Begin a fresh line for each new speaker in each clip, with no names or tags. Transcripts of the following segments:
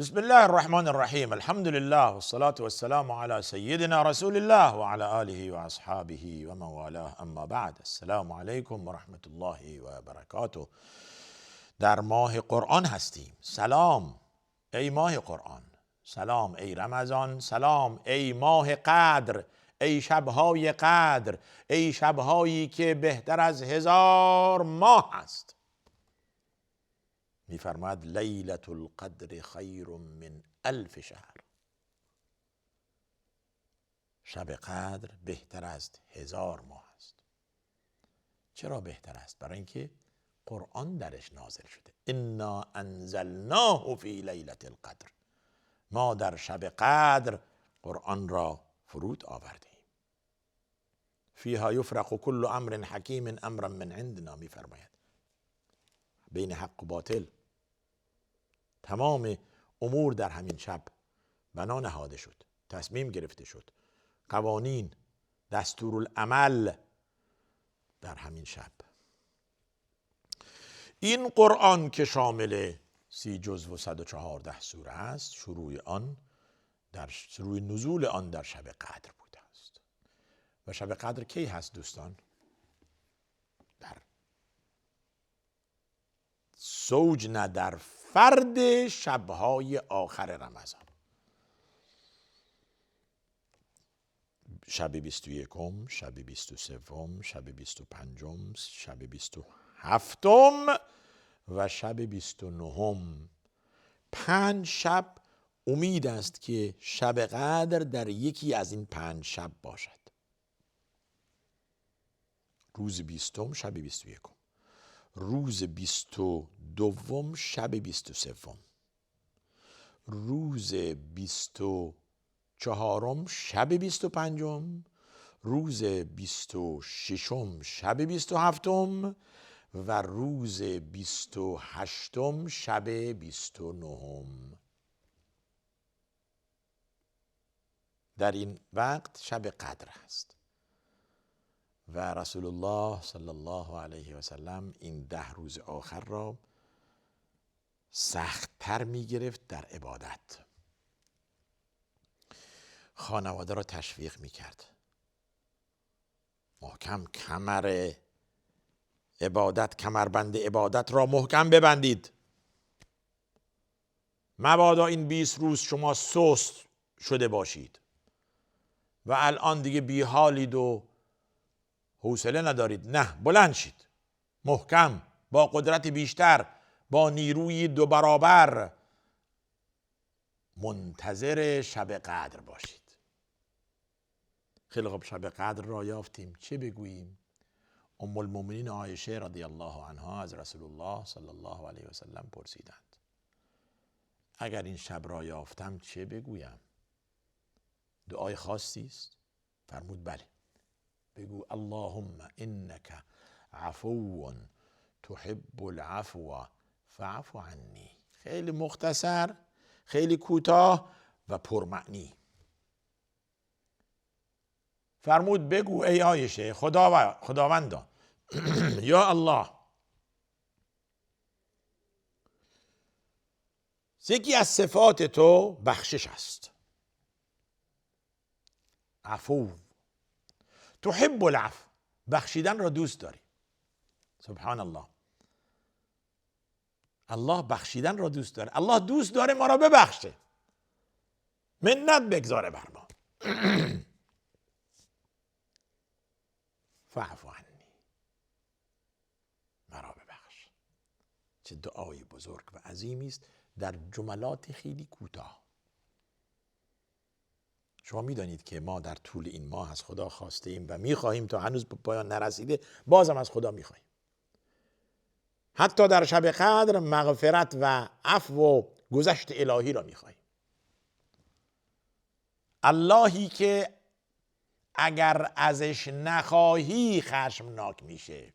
بسم الله الرحمن الرحیم. الحمد لله والصلاة والسلام على سیدنا رسول الله و علی آله و اصحابه و من والاه. اما بعد، السلام علیکم و رحمت الله و برکاته. در ماه قرآن هستیم. سلام ای ماه قرآن، سلام ای رمضان، سلام ای ماه قدر، ای شبهای قدر، ای شبهایی که بهتر از 1000 ماه است. میفرماید لیلة القدر خیر من 1000 شهر. شب قدر بهتر از 1000 ماه است. چرا بهتر است؟ برای اینکه قرآن درش نازل شده. انا انزلناه فی لیلة القدر. ما در شب قدر قرآن را فرود آوردیم. فیها یفرق کل امر حکیم امرا من عندنا. میفرماید بین حق و باطل تمام امور در همین شب بنا نهاده شد، تصمیم گرفته شد، قوانین، دستورالعمل در همین شب. این قرآن که شامل 30 جزو و 114 سوره است، شروع نزول آن در شب قدر بوده است. و شب قدر کی هست دوستان؟ در زوج، نه، در فرد شبهای آخر رمضان. شب 21م، شب 23م، شب 25م، شب 27م و شب 29م. 5 شب امید است که شب قدر در یکی از این 5 شب باشد. روز 20م شب 21م، روز 22م شب 23م، روز 24م شب 25م، روز 26م شب 27م و روز 28م شب 29م. در این وقت شب قدر است و رسول الله صلی الله علیه و سلم این 10 روز آخر را سخت‌تر می گرفت در عبادت. خانواده را تشویق می کرد محکم کمر عبادت، کمربند عبادت را محکم ببندید. مبادا این 20 روز شما سست شده باشید و الان دیگه بی حالید و حوصله ندارید. نه، بلند شید، محکم، با قدرت بیشتر، با نیروی 2 برابر منتظر شب قدر باشید. خیلی خوب، شب قدر را یافتیم، چه بگوییم؟ ام المؤمنین عایشه رضی الله عنها از رسول الله صلی الله علیه و سلم پرسیدند اگر این شب را یافتم چه بگویم؟ دعای خاصی است؟ فرمود بله، بگو اللهم انک عفو تحب العفو فاعف عنی. خیلی مختصر، خیلی کوتاه و پرمعنی. فرمود بگو ای عایشه خداوندا یا الله، یکی از صفات تو بخشش است. عفو، تحب العفو، بخشیدن را دوست داری. سبحان الله، الله بخشیدن را دوست داره. الله دوست داره ما را ببخشه، منت بگذاره بر ما. فاعف عنی، مرا ببخش. چه دعای بزرگ و عظیمی است در جملات خیلی کوتاه. شما میدانید که ما در طول این ماه از خدا خواسته ایم و میخواهیم، تا هنوز به پایان نرسیده بازم از خدا میخواهیم. حتی در شب قدر مغفرت و عفو و گذشت الهی را میخواهیم. اللهی که اگر ازش نخواهی خشمناک میشه.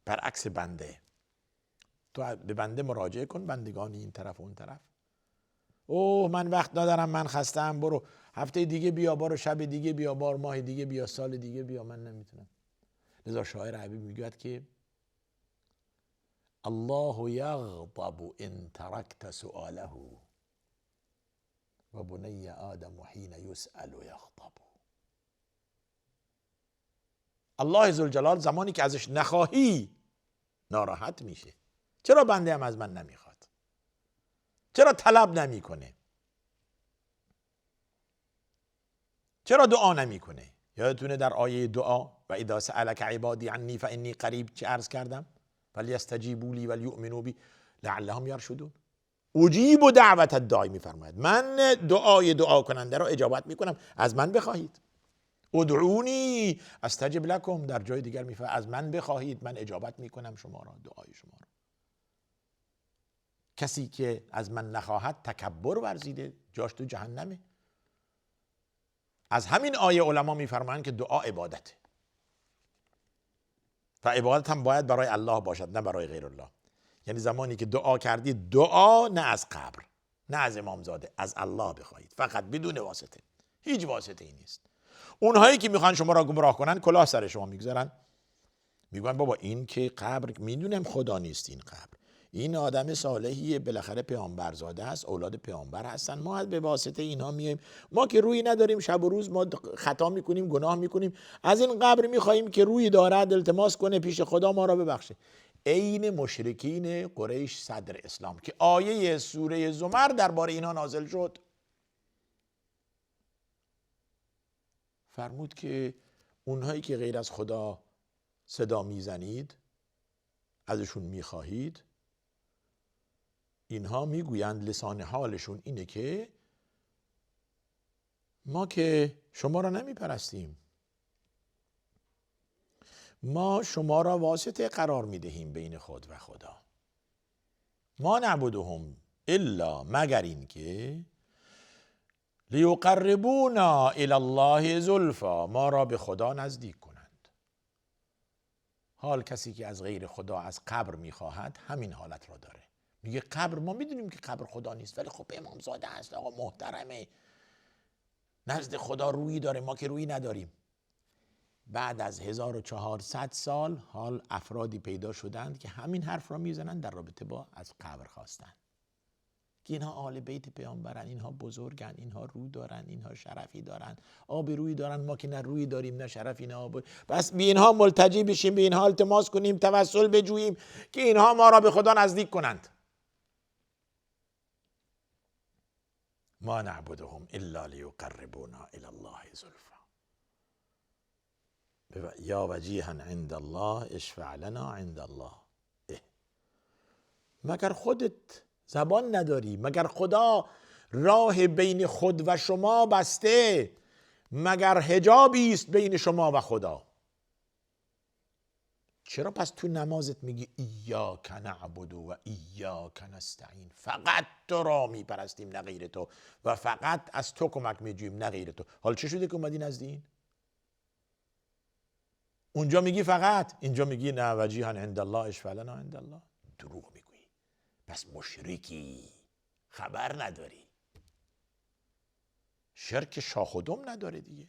برعکس بنده، تو به بنده مراجعه کن، بندگانی این طرف و اون طرف. اوه من وقت ندارم، من خستم، برو هفته دیگه بیا، برو شب دیگه بیا، بار ماه دیگه بیا، سال دیگه بیا، من نمیتونم. لذا شاعر حبیب میگوید که الله یغضب ان ترکت سؤاله و بنی آدم حین یسأل یغضب. الله ذوالجلال زمانی که ازش نخواهی ناراحت میشه. چرا بنده هم از من نمیخواد؟ چرا طلب نمیکنه؟ چرا دعا نمیکنه؟ یادتونه در آیه دعا و اذا سألک عبادی عنی فانی قریب چه عرض کردم؟ فلیستجیبوا لی ولیؤمنوا بی لعلهم یرشدون. اجیب دعوت الداعی میفرماید من دعا کننده را اجابت میکنم، از من بخواهید. ادعونی استجب لکم، در جای دیگر میفرماید از من بخواهید من اجابت میکنم شما را، دعای شما را. کسی که از من نخواهد تکبر ورزیده، جاش تو جهنمه. از همین آیه علما میفرمایند که دعا عبادته و عبادت هم باید برای الله باشد نه برای غیر الله. یعنی زمانی که دعا کردید، دعا نه از قبر نه از امامزاده، از الله بخواهید، فقط بدون واسطه، هیچ واسطه ای نیست. اونهایی که میخوان شما را گمراه کنن کلاه سر شما میگذارن، میگن بابا این که قبر میدونم خدا نیست، این قبر این آدم صالحیه، بالاخره پیامبرزاده است، اولاد پیامبر هستن، ما به واسطه اینها میایم، ما که روی نداریم، شب و روز ما خطا میکنیم، گناه میکنیم، از این قبر میخواهیم که روی دارد التماس کنه پیش خدا ما را ببخشه. عین مشرکین قریش صدر اسلام که آیه سوره زمر درباره اینها نازل شد، فرمود که اونهایی که غیر از خدا صدا میزنید، ازشون میخواهید، اینها میگویند، لسان حالشون اینه که ما که شما را نمیپرستیم، ما شما را واسطه قرار میدهیم بین خود و خدا. ما نعبدهم الا، مگر این که لیقربونا الی الله زلفا، ما را به خدا نزدیک کنند. حال کسی که از غیر خدا از قبر میخواهد همین حالت را داره. میگه قبر، ما میدونیم که قبر خدا نیست، ولی خب امامزاده هست، آقا محترمه، نزد خدا رویی داره، ما که رویی نداریم. بعد از 1400 سال حال افرادی پیدا شدند که همین حرف را میزنند در رابطه با از قبر خواستن، که اینها آل بیت پیامبرن، اینها بزرگن، اینها رو دارن، اینها شرفی دارن، آبرویی دارن، ما که نه رویی داریم نه شرفی نه آبرویی، بس به اینها ملتجی بشیم، به اینها التماس کنیم، توسل بجوییم که اینها ما را به خدا نزدیک کنند. ما نعبدهم الا لیقربونا الی الله زلفا یا وجیها عند الله اشفع لنا عند الله. مگر خودت زبان نداری؟ مگر خدا راه بین خود و شما بسته؟ مگر حجابی است بین شما و خدا؟ چرا پس تو نمازت میگی ایاک نعبد و ایاک نستعین؟ فقط تو را میپرستیم نه غیر تو، و فقط از تو کمک میجوییم نه غیر تو. حال چه شده که اومدی نزد این؟ اونجا میگی فقط، اینجا میگی نه وجیها عند الله اشفع لنا عند الله. دروغ میگویی، پس مشرکی، خبر نداری. شرک شاخ و دم نداره دیگه.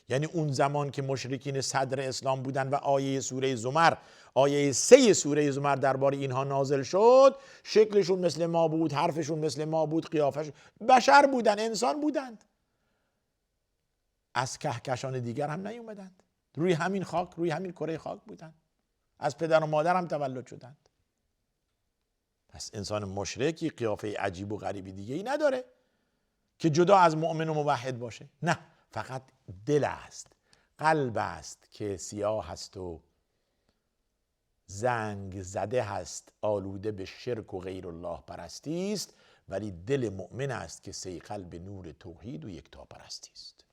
یعنی اون زمان که مشرکین صدر اسلام بودن و آیه سوره زمر، آیه 3 سوره زمر درباره اینها نازل شد، شکلشون مثل ما بود، حرفشون مثل ما بود، قیافشون بشر بودن، انسان بودند، از کهکشان دیگر هم نیومدند، روی همین خاک، روی همین کره خاک بودند، از پدر و مادر هم تولد شدند. پس انسان مشرکی قیافه عجیب و غریبی دیگه ای نداره که جدا از مؤمن و موحد باشه. نه، فقط دل است، قلب است که سیاه است و زنگ زده هست، آلوده به شرک و غیر الله پرستی است، ولی دل مؤمن است که صیقل به نور توحید و یکتا پرستی است.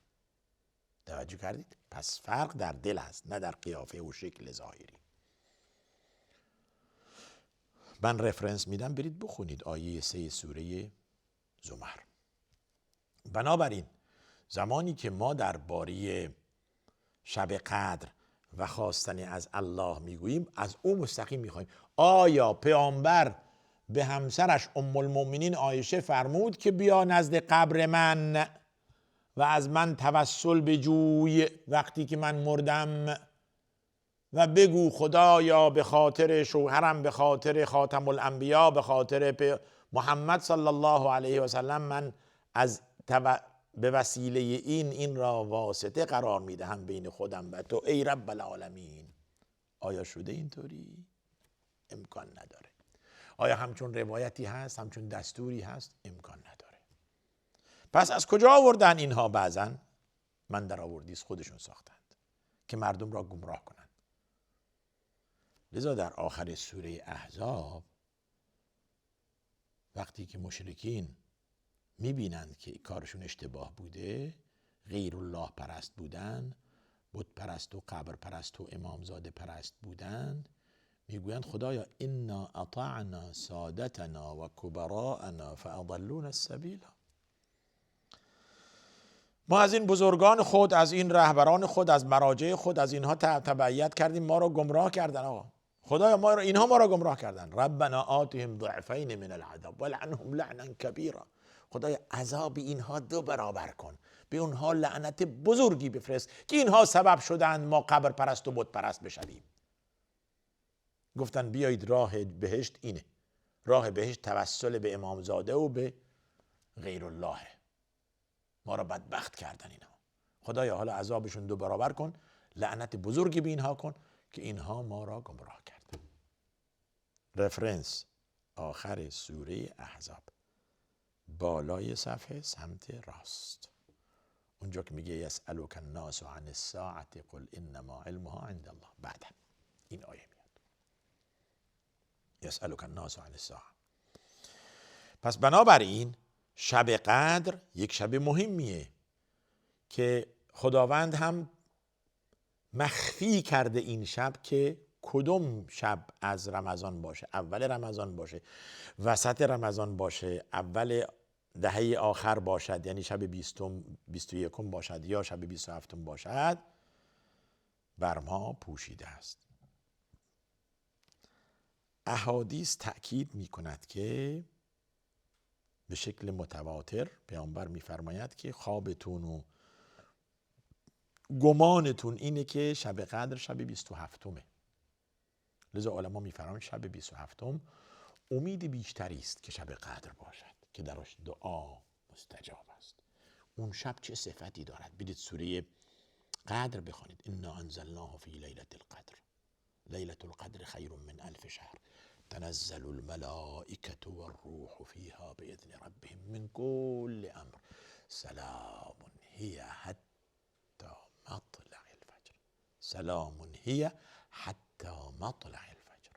توجه کردید؟ پس فرق در دل است، نه در قیافه و شکل ظاهری. من رفرنس میدم، برید بخونید آیه 3 سوره زمر. بنابراین زمانی که ما درباره شب قدر و خواستن از الله میگوییم، از او مستقیم میخوایم. آیا پیامبر به همسرش ام المؤمنین عایشه فرمود که بیا نزد قبر من و از من توسل بجوی وقتی که من مردم؟ و بگو خدایا به خاطر شوهرم، به خاطر خاتم الانبیا، به خاطر محمد صلی الله علیه و سلم من به وسیله این را واسطه قرار میدهم بین خودم و تو ای رب العالمین. آیا شده اینطوری؟ امکان نداره. آیا همچون روایتی هست، همچون دستوری هست؟ امکان نداره. پس از کجا آوردن اینها؟ بعضا من در آوردیست خودشون ساختند که مردم را گمراه کنند. لذا در آخر سوره احزاب وقتی که مشرکین میبینند که کارشون اشتباه بوده، غیر الله پرست بودن، بت پرست و قبر پرست و امامزاده پرست بودند، میگویند خدایا انا اطعنا سادتنا و کبراءنا فاضلونا السبیل. ما از این بزرگان خود، از این رهبران خود، از مراجع خود، از اینها تبعیت کردیم، ما را گمراه کردن. آقا خدایا اینها ما را گمراه کردن. ربنا آتهم ضعفین من العذاب ولعنهم لعنا کبیرا. خدایا عذاب اینها 2 برابر کن، به اونها لعنت بزرگی بفرست که اینها سبب شدند ما قبر پرست و بت پرست بشویم. گفتن بیایید راه بهشت اینه، راه بهشت توسل به امامزاده و به غیر الله. ما را بدبخت کردن اینها. خدایا حالا عذابشون 2 برابر کن، لعنت بزرگی به اینها کن که اینها ما را گمراه کردن. رفرنس آخر سوره احزاب، بالای صفحه سمت راست، اونجا که میگه یسألک الناس عن الساعة قل انما علمها عند الله. بعد این آیه میاد یسألک الناس عن الساعة. پس بنابراین شب قدر یک شب مهمیه که خداوند هم مخفی کرده این شب که کدوم شب از رمضان باشه، اول رمضان باشه، وسط رمضان باشه، اول دهه آخر باشد، یعنی شب 21 باشد یا شب 27 باشد، بر ما پوشیده است. احادیث تأکید می کند که به شکل متواتر پیامبر میفرماید که خوابتون و گمانتون اینه که شب قدر شب 27مه. لذا علما میفرمایند شب 27 امید بیشتری است که شب قدر باشد که درش دعا مستجاب است. اون شب چه صفتی دارد؟ برید سوره قدر بخوانید. انا انزلناه فی لیلة القدر لیلة القدر خیر من 1000 شهر تنزل الملائكة والروح فيها بإذن ربهم من كل أمر سلام هي حتى مطلع الفجر. سلام هي حتى مطلع الفجر.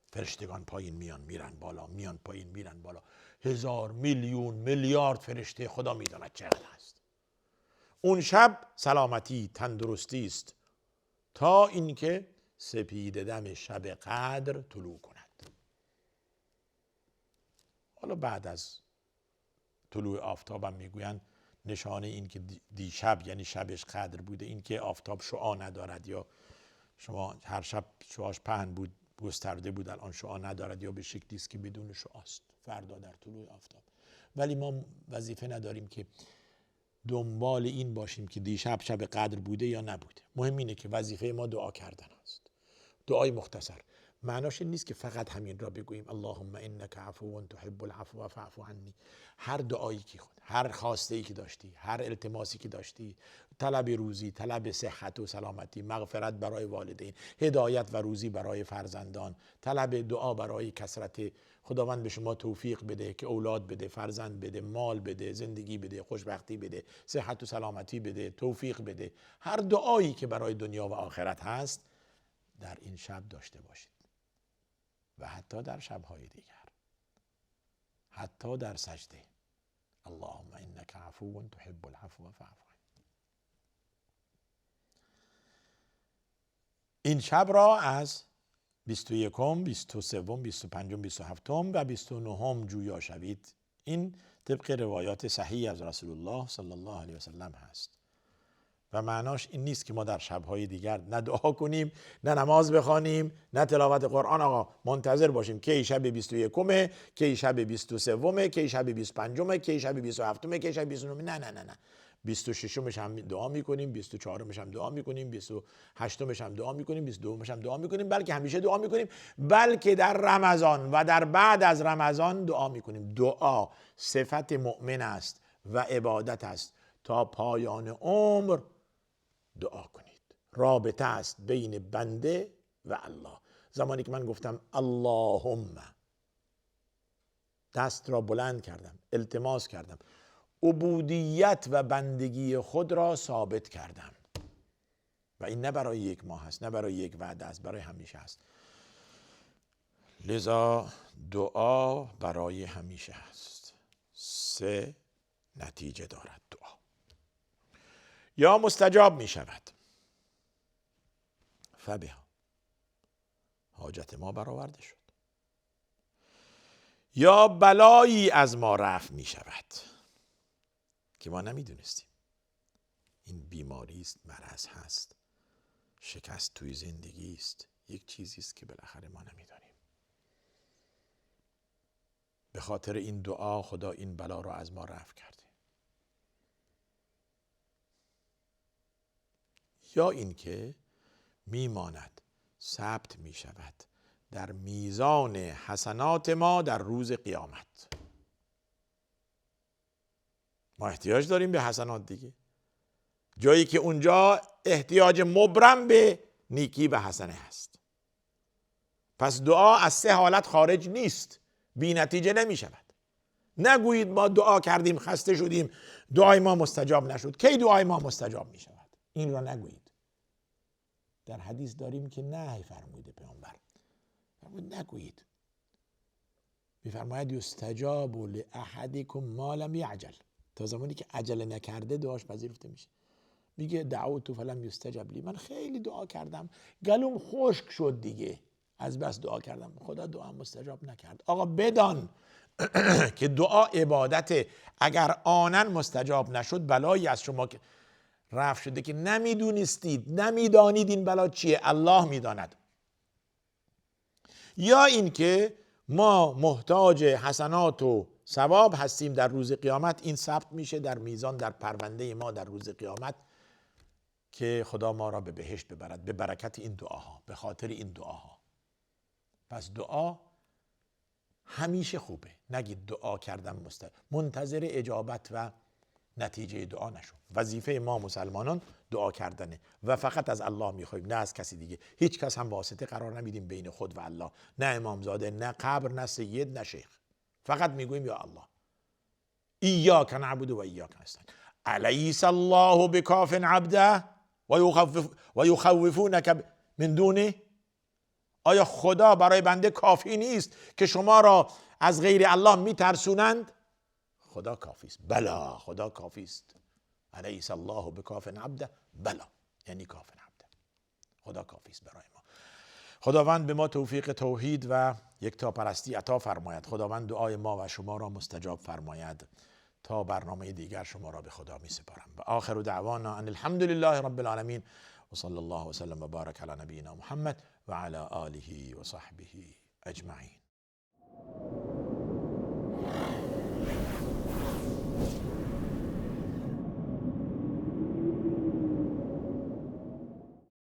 فرشتگان پایین میان میرن بالا، میان پایین میرن بالا. 1000 میلیون میلیارد فرشته، خدا میداند چقدر هست. اون شب سلامتی، تندرستی است تا اینکه سپید دم شب قدر طلوع کند. حالا بعد از طلوع آفتاب هم میگویند نشانه این که دیشب یعنی شبش قدر بوده این که آفتاب شعاع ندارد، یا شما هر شب شعاعش پهن بود گسترده بود، الان شعاع ندارد، یا به شکلی است که بدون شعاست فردا در طلوع آفتاب. ولی ما وظیفه نداریم که دنبال این باشیم که دیشب شب قدر بوده یا نبوده. مهم اینه که وظیفه ما دعا کردن است. دعای مختصر معناش این نیست که فقط همین را بگوییم اللهم انک عفو تحب العفو فاعف عنی. هر دعایی که خود، هر خواسته ای که داشتی، هر التماسی که داشتی، طلب روزی، طلب صحت و سلامتی، مغفرت برای والدین، هدایت و روزی برای فرزندان، طلب دعا برای کثرت، خداوند به شما توفیق بده که اولاد بده، فرزند بده، مال بده، زندگی بده، خوشبختی بده، صحت و سلامتی بده، توفیق بده. هر دعایی که برای دنیا و آخرت هست در این شب داشته باشید و حتی در شب‌های دیگر، حتی در سجده. اللهم انک عفو تحب العفو فاعف عنی. این شب را از 21، 23، 25، 27 و 29 جویا شوید. این طبق روایات صحیح از رسول الله صلی الله علیه و سلم هست و معناش این نیست که ما در شب‌های دیگر نه دعا کنیم، نه نماز بخوانیم، نه تلاوت قرآن. آقا منتظر باشیم که شب 21، که شب 23، که شب 25، که شب 27، که شب 29. نه نه نه نه. 26مش هم دعا میکنیم، 24مش هم دعا میکنیم، 28مش هم دعا میکنیم، 22مش هم دعا میکنیم، بلکه همیشه دعا میکنیم، بلکه در رمضان و در بعد از رمضان دعا میکنیم. دعا صفت مؤمن است و عبادت است. تا پایان عمر دعا کنید. رابطه است بین بنده و الله. زمانی که من گفتم اللهم، دست را بلند کردم، التماس کردم، عبودیت و بندگی خود را ثابت کردم. و این نه برای یک ماه است، نه برای یک وعده است، برای همیشه است. لذا دعا برای همیشه است. 3 نتیجه دارد دعا. یا مستجاب می شود، فبها، حاجت ما برآورده شد. یا بلایی از ما رفع می شود که ما نمیدونستیم. این بیماری است، مرض هست، شکست توی زندگی است، یک چیزی است که بالاخره ما نمیدانیم. به خاطر این دعا خدا این بلا را از ما رفع کرده. یا اینکه میماند، ثبت می شود در میزان حسنات ما در روز قیامت. ما احتیاج داریم به حسنات دیگه، جایی که اونجا احتیاج مبرم به نیکی و حسنه هست. پس دعا از 3 حالت خارج نیست، بی نتیجه نمی شود. نگویید ما دعا کردیم خسته شدیم دعای ما مستجاب نشد. کی دعای ما مستجاب می شود؟ این را نگویید. در حدیث داریم که نهی فرموده پیامبر، نگویید. میفرماید یستجاب لاحدکم ما لم یعجل، تا زمانی که عجله نکرده دعاش پذیرفته میشه. میگه دعوت فلم یستجب لی، من خیلی دعا کردم گلوم خشک شد دیگه، از بس دعا کردم خدا دعا مستجاب نکرد. آقا بدان که دعا عبادته. اگر آنن مستجاب نشد بلایی از شما که رفع شده که نمیدونستید، نمیدانید این بلا چیه، الله میداند. یا اینکه ما محتاج حسنات و ثواب هستیم در روز قیامت، این ثبت میشه در میزان، در پرونده ما در روز قیامت، که خدا ما را به بهشت ببرد به برکت این دعاها، به خاطر این دعاها. پس دعا همیشه خوبه. نگید دعا کردم منتظر اجابت و نتیجه دعا نشو. وظیفه ما مسلمانان دعا کردنه و فقط از الله میخوایم، نه از کسی دیگه. هیچ کس هم واسطه قرار نمیدیم بین خود و الله، نه امامزاده، نه قبر، نه سید، نه شیخ. فقط میگوییم یا الله ایاک نعبد و ایاک نستعین. الیس الله بکاف عبده و یخوفونک من دونه. آیا خدا برای بنده کافی نیست که شما را از غیر الله میترسونند؟ خدا کافی است. بلا، خدا کافی است. الیس الله بکاف عبده، بلا یعنی کاف عبده، خدا کافی است برای ما. خداوند به ما توفیق توحید و یکتاپرستی عطا فرماید. خداوند دعای ما و شما را مستجاب فرماید. تا برنامه دیگر شما را به خدا می سپارم و آخر دعوانا ان الحمد لله رب العالمین و صلی الله وسلم و بارک علی نبینا محمد و علی آله و صحبه اجمعین.